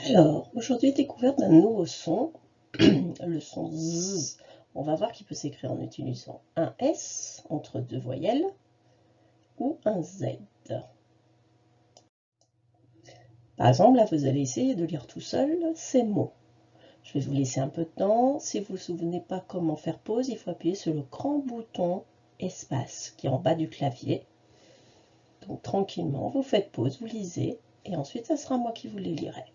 Alors, aujourd'hui, découverte d'un nouveau son, le son Z. On va voir qu'il peut s'écrire en utilisant un S entre deux voyelles ou un Z. Par exemple, là, vous allez essayer de lire tout seul ces mots. Je vais vous laisser un peu de temps. Si vous ne vous souvenez pas comment faire pause, il faut appuyer sur le grand bouton espace qui est en bas du clavier. Donc, tranquillement, vous faites pause, vous lisez, et ensuite, ça sera moi qui vous les lirai.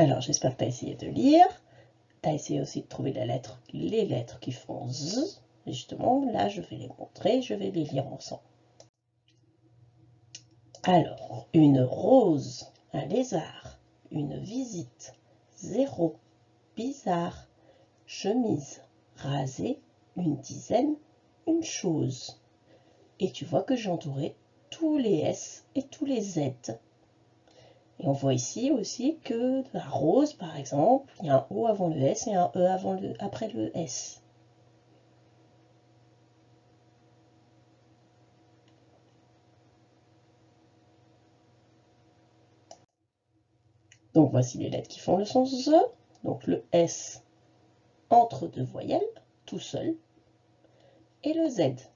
Alors, j'espère que tu as essayé de lire. Tu as essayé aussi de trouver les lettres qui font Z. Et justement, là, je vais les montrer, je vais les lire ensemble. Alors, une rose, un lézard, une visite, 0, bizarre, chemise, rasée, une dizaine, une chose. Et tu vois que j'ai entouré tous les S et tous les Z. Et on voit ici aussi que la rose, par exemple, il y a un O avant le S et un E après le S. Donc voici les lettres qui font le son Z. Donc le S entre deux voyelles, tout seul. Et le Z,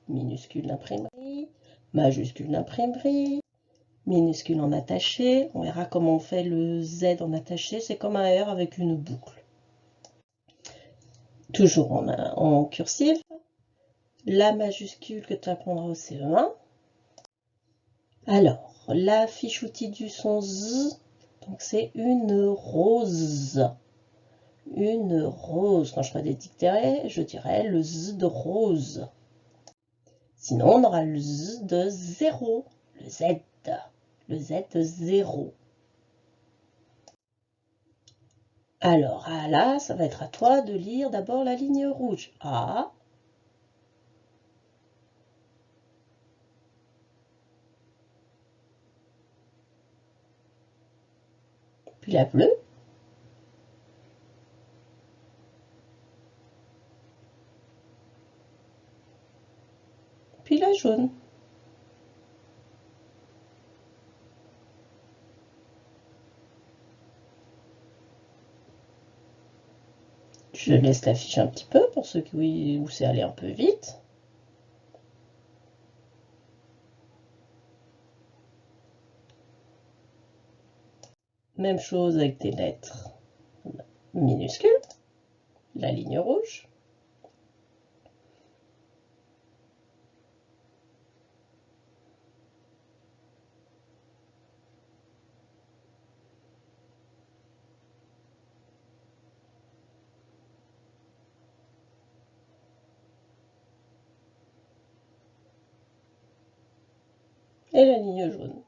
minuscule d'imprimerie, majuscule d'imprimerie, minuscule en attaché. On verra comment on fait le Z en attaché. C'est comme un R avec une boucle. Toujours en cursive. La majuscule que tu apprendras au CE1. Alors, la fiche outil du son Z, donc c'est une rose. Une rose. Quand je ferai des dictées, je dirais le Z de rose. Sinon, on aura le Z de 0, le Z de 0. Alors, là, ça va être à toi de lire d'abord la ligne rouge. A. Puis la bleue. Puis la jaune. Je laisse l'afficher un petit peu pour ceux où c'est allé un peu vite. Même chose avec des lettres minuscules. La ligne rouge. Et la ligne jaune.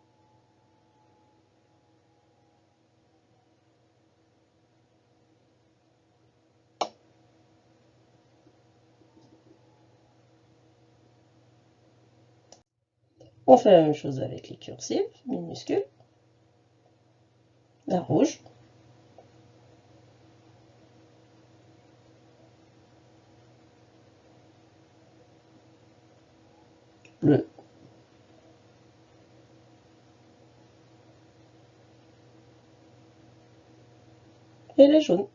On fait la même chose avec les cursives minuscules. La rouge. Bleu. Et les jaunes.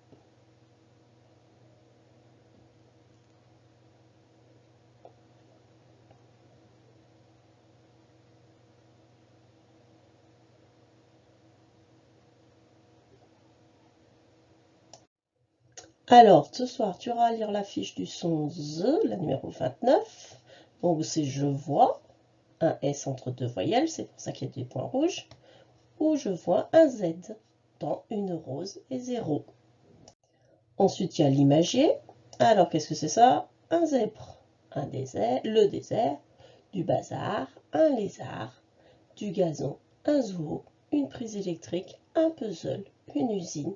Alors, ce soir, tu auras à lire la fiche du son Z, la numéro 29. Donc, c'est je vois un S entre deux voyelles, c'est pour ça qu'il y a des points rouges. Ou je vois un Z dans une rose et 0. Ensuite, il y a l'imagier. Alors, qu'est-ce que c'est ça? Un zèbre, un désert, le désert, du bazar, un lézard, du gazon, un zoo, une prise électrique, un puzzle, une usine,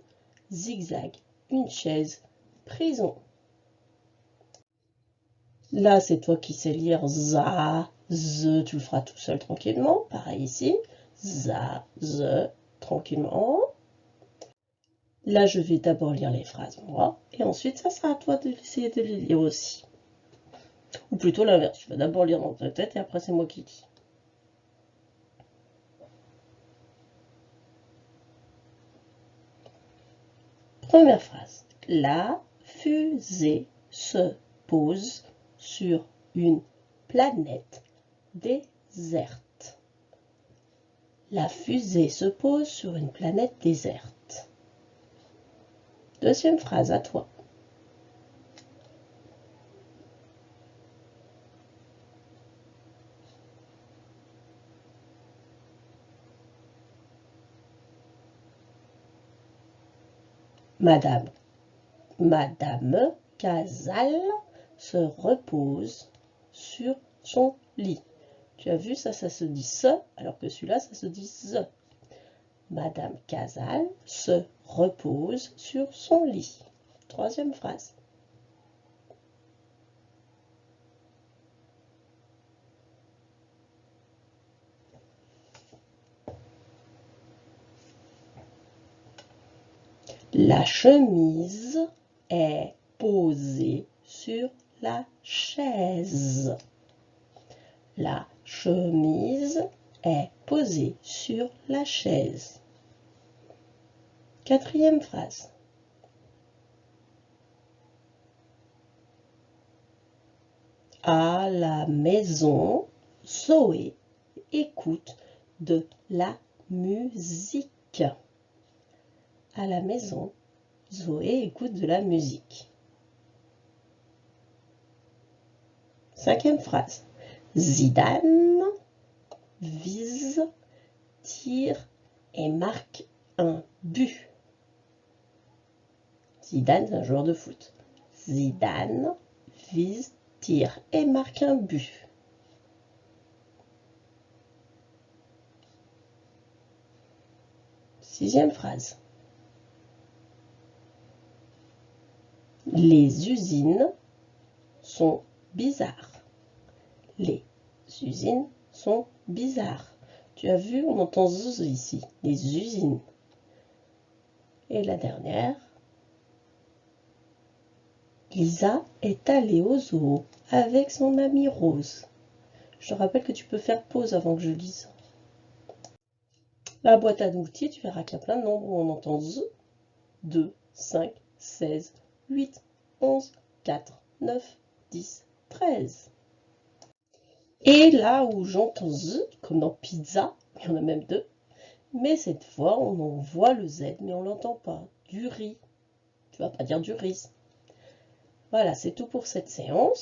zigzag, une chaise, prison. Là, c'est toi qui sais lire za, ze, tu le feras tout seul tranquillement. Pareil ici, za, ze, tranquillement. Là, je vais d'abord lire les phrases, moi, et ensuite, ça sera à toi d'essayer de les lire aussi. Ou plutôt l'inverse, tu vas d'abord lire dans ta tête et après, c'est moi qui lis. Première phrase. La fusée se pose sur une planète déserte. La fusée se pose sur une planète déserte. Deuxième phrase, à toi. Madame Casal se repose sur son lit. Tu as vu, ça se dit se, alors que celui-là, ça se dit ze. Madame Casal se repose sur son lit. Troisième phrase. La chemise est posée sur la chaise. La chemise est posée sur la chaise. Quatrième phrase. À la maison, Zoé écoute de la musique. À la maison, Zoé écoute de la musique. Cinquième phrase. Zidane vise, tire et marque un but. Zidane, c'est un joueur de foot. Zidane vise, tire et marque un but. Sixième phrase. Les usines sont bizarres. Les usines sont bizarres. Tu as vu, on entend z ici, les usines. Et la dernière. Lisa est allée au zoo avec son amie Rose. Je te rappelle que tu peux faire pause avant que je lise. La boîte à outils, tu verras qu'il y a plein de nombres où on entend z, 2, 5, 16, 8, 11, 4, 9, 10, 13. Et là où j'entends z, comme dans pizza, il y en a même deux, mais cette fois on en voit le z, mais on l'entend pas. Du riz. Tu vas pas dire du riz. Voilà, c'est tout pour cette séance.